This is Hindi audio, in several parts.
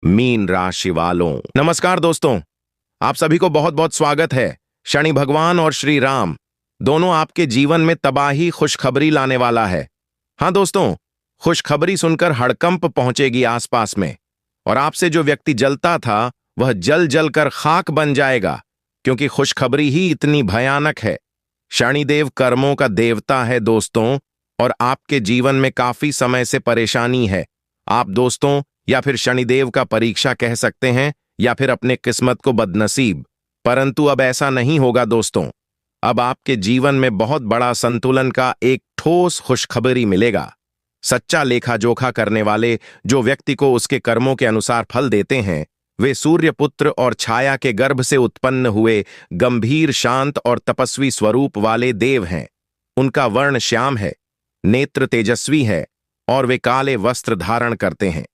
मीन राशि वालों, नमस्कार दोस्तों। आप सभी को बहुत बहुत स्वागत है। शनि भगवान और श्री राम दोनों आपके जीवन में तबाही खुशखबरी लाने वाला है। हाँ दोस्तों, खुशखबरी सुनकर हड़कंप पहुंचेगी आसपास में, और आपसे जो व्यक्ति जलता था वह जल जल कर खाक बन जाएगा, क्योंकि खुशखबरी ही इतनी भयानक है। शनिदेव कर्मों का देवता है दोस्तों, और आपके जीवन में काफी समय से परेशानी है। आप दोस्तों या फिर शनिदेव का परीक्षा कह सकते हैं, या फिर अपने किस्मत को बदनसीब। परंतु अब ऐसा नहीं होगा दोस्तों। अब आपके जीवन में बहुत बड़ा संतुलन का एक ठोस खुशखबरी मिलेगा। सच्चा लेखा जोखा करने वाले जो व्यक्ति को उसके कर्मों के अनुसार फल देते हैं, वे सूर्य पुत्र और छाया के गर्भ से उत्पन्न हुए गंभीर, शांत और तपस्वी स्वरूप वाले देव हैं। उनका वर्ण श्याम है, नेत्र तेजस्वी है, और वे काले वस्त्र धारण करते हैं।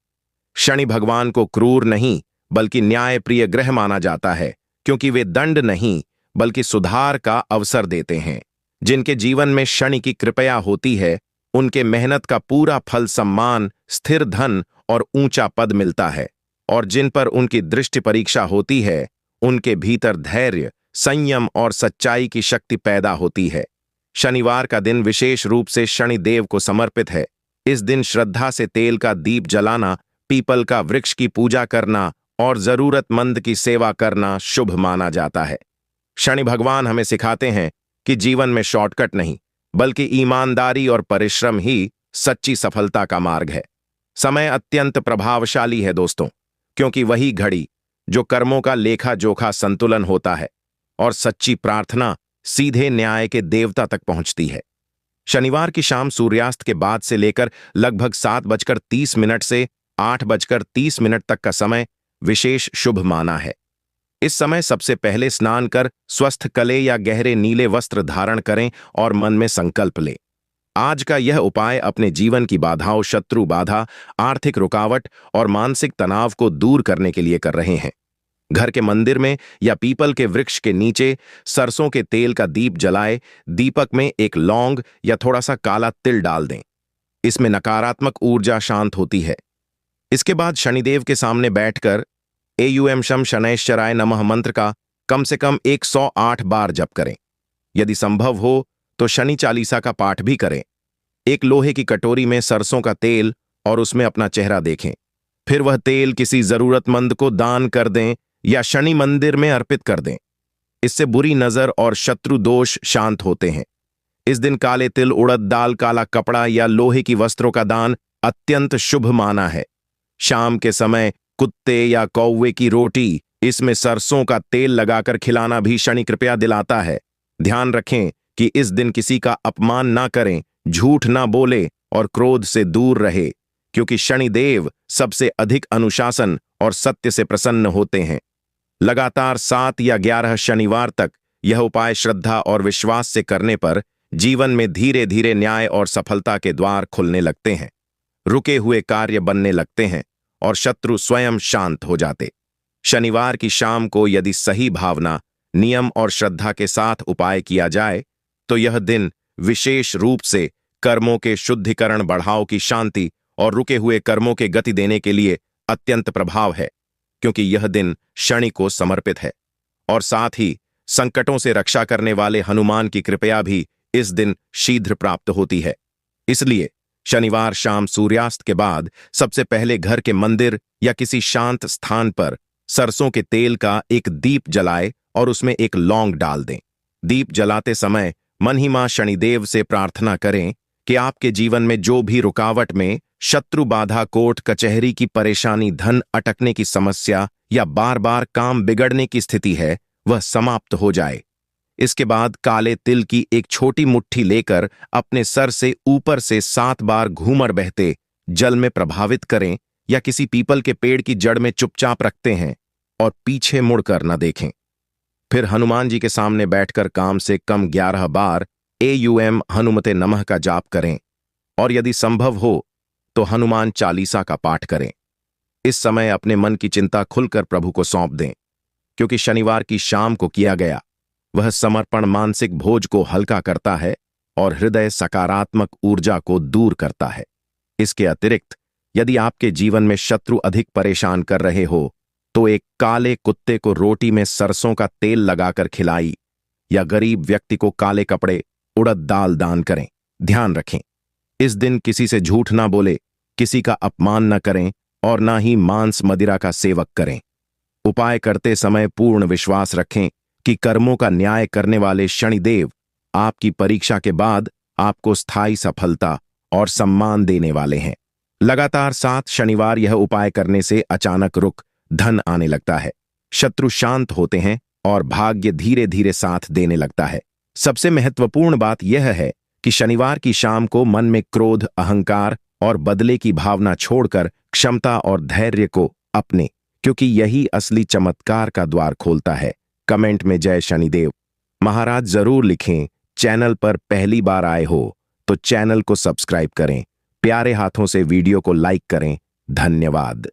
शनि भगवान को क्रूर नहीं बल्कि न्यायप्रिय ग्रह माना जाता है, क्योंकि वे दंड नहीं बल्कि सुधार का अवसर देते हैं। जिनके जीवन में शनि की कृपया होती है, उनके मेहनत का पूरा फल, सम्मान, स्थिर धन और ऊंचा पद मिलता है। और जिन पर उनकी दृष्टि परीक्षा होती है, उनके भीतर धैर्य, संयम और सच्चाई की शक्ति पैदा होती है। शनिवार का दिन विशेष रूप से शनि देव को समर्पित है। इस दिन श्रद्धा से तेल का दीप जलाना, पीपल का वृक्ष की पूजा करना और जरूरतमंद की सेवा करना शुभ माना जाता है। शनि भगवान हमें सिखाते हैं कि जीवन में शॉर्टकट नहीं बल्कि ईमानदारी और परिश्रम ही सच्ची सफलता का मार्ग है। समय अत्यंत प्रभावशाली है दोस्तों, क्योंकि वही घड़ी जो कर्मों का लेखा जोखा संतुलन होता है और सच्ची प्रार्थना सीधे न्याय के देवता तक पहुंचती है। शनिवार की शाम सूर्यास्त के बाद से लेकर लगभग 7:30 से 8:30 तक का समय विशेष शुभ माना है। इस समय सबसे पहले स्नान कर स्वस्थ कले या गहरे नीले वस्त्र धारण करें और मन में संकल्प लें। आज का यह उपाय अपने जीवन की बाधाओं, शत्रु बाधा, आर्थिक रुकावट और मानसिक तनाव को दूर करने के लिए कर रहे हैं। घर के मंदिर में या पीपल के वृक्ष के नीचे सरसों के तेल का दीप जलाए, दीपक में एक लौंग या थोड़ा सा काला तिल डाल दें। इसमें नकारात्मक ऊर्जा शांत होती है। इसके बाद शनिदेव के सामने बैठकर एयूएम शम शनैश्चराय नमः मंत्र का कम से कम 108 बार जप करें। यदि संभव हो तो शनि चालीसा का पाठ भी करें। एक लोहे की कटोरी में सरसों का तेल और उसमें अपना चेहरा देखें। फिर वह तेल किसी जरूरतमंद को दान कर दें या शनि मंदिर में अर्पित कर दें। इससे बुरी नजर और शत्रु दोष शांत होते हैं। इस दिन काले तिल, उड़द दाल, काला कपड़ा या लोहे की वस्त्रों का दान अत्यंत शुभ माना है। शाम के समय कुत्ते या कौवे की रोटी, इसमें सरसों का तेल लगाकर खिलाना भी शनि कृपया दिलाता है। ध्यान रखें कि इस दिन किसी का अपमान ना करें, झूठ ना बोले और क्रोध से दूर रहे, क्योंकि शनिदेव सबसे अधिक अनुशासन और सत्य से प्रसन्न होते हैं। लगातार 7 या 11 शनिवार तक यह उपाय श्रद्धा और विश्वास से करने पर जीवन में धीरे धीरे न्याय और सफलता के द्वार खुलने लगते हैं। रुके हुए कार्य बनने लगते हैं और शत्रु स्वयं शांत हो जाते। शनिवार की शाम को यदि सही भावना, नियम और श्रद्धा के साथ उपाय किया जाए, तो यह दिन विशेष रूप से कर्मों के शुद्धिकरण, बढ़ाव की शांति और रुके हुए कर्मों के गति देने के लिए अत्यंत प्रभाव है, क्योंकि यह दिन शनि को समर्पित है। और साथ ही संकटों से रक्षा करने वाले हनुमान की कृपया भी इस दिन शीघ्र प्राप्त होती है। इसलिए शनिवार शाम सूर्यास्त के बाद सबसे पहले घर के मंदिर या किसी शांत स्थान पर सरसों के तेल का एक दीप जलाए और उसमें एक लौंग डाल दें। दीप जलाते समय मन ही मां शनिदेव से प्रार्थना करें कि आपके जीवन में जो भी रुकावट में शत्रु बाधा, कोर्ट कचहरी की परेशानी, धन अटकने की समस्या या बार बार काम बिगड़ने की स्थिति है, वह समाप्त हो जाए। इसके बाद काले तिल की एक छोटी मुट्ठी लेकर अपने सर से ऊपर से 7 बार घूमर बहते जल में प्रभावित करें या किसी पीपल के पेड़ की जड़ में चुपचाप रखते हैं और पीछे मुड़कर न देखें। फिर हनुमान जी के सामने बैठकर कम से कम 11 बार एयूएम हनुमते नमः का जाप करें, और यदि संभव हो तो हनुमान चालीसा का पाठ करें। इस समय अपने मन की चिंता खुलकर प्रभु को सौंप दें, क्योंकि शनिवार की शाम को किया गया वह समर्पण मानसिक बोझ को हल्का करता है और हृदय सकारात्मक ऊर्जा को दूर करता है। इसके अतिरिक्त यदि आपके जीवन में शत्रु अधिक परेशान कर रहे हो तो एक काले कुत्ते को रोटी में सरसों का तेल लगाकर खिलाई या गरीब व्यक्ति को काले कपड़े उड़द दाल दान करें। ध्यान रखें, इस दिन किसी से झूठ ना बोले, किसी का अपमान न करें और ना ही मांस मदिरा का सेवक करें। उपाय करते समय पूर्ण विश्वास रखें कि कर्मों का न्याय करने वाले शनिदेव आपकी परीक्षा के बाद आपको स्थायी सफलता और सम्मान देने वाले हैं। लगातार 7 शनिवार यह उपाय करने से अचानक धन आने लगता है, शत्रु शांत होते हैं और भाग्य धीरे धीरे साथ देने लगता है। सबसे महत्वपूर्ण बात यह है कि शनिवार की शाम को मन में क्रोध, अहंकार और बदले की भावना छोड़कर क्षमता और धैर्य को अपने, क्योंकि यही असली चमत्कार का द्वार खोलता है। कमेंट में जय शनिदेव महाराज जरूर लिखें। चैनल पर पहली बार आए हो तो चैनल को सब्सक्राइब करें, प्यारे हाथों से वीडियो को लाइक करें। धन्यवाद।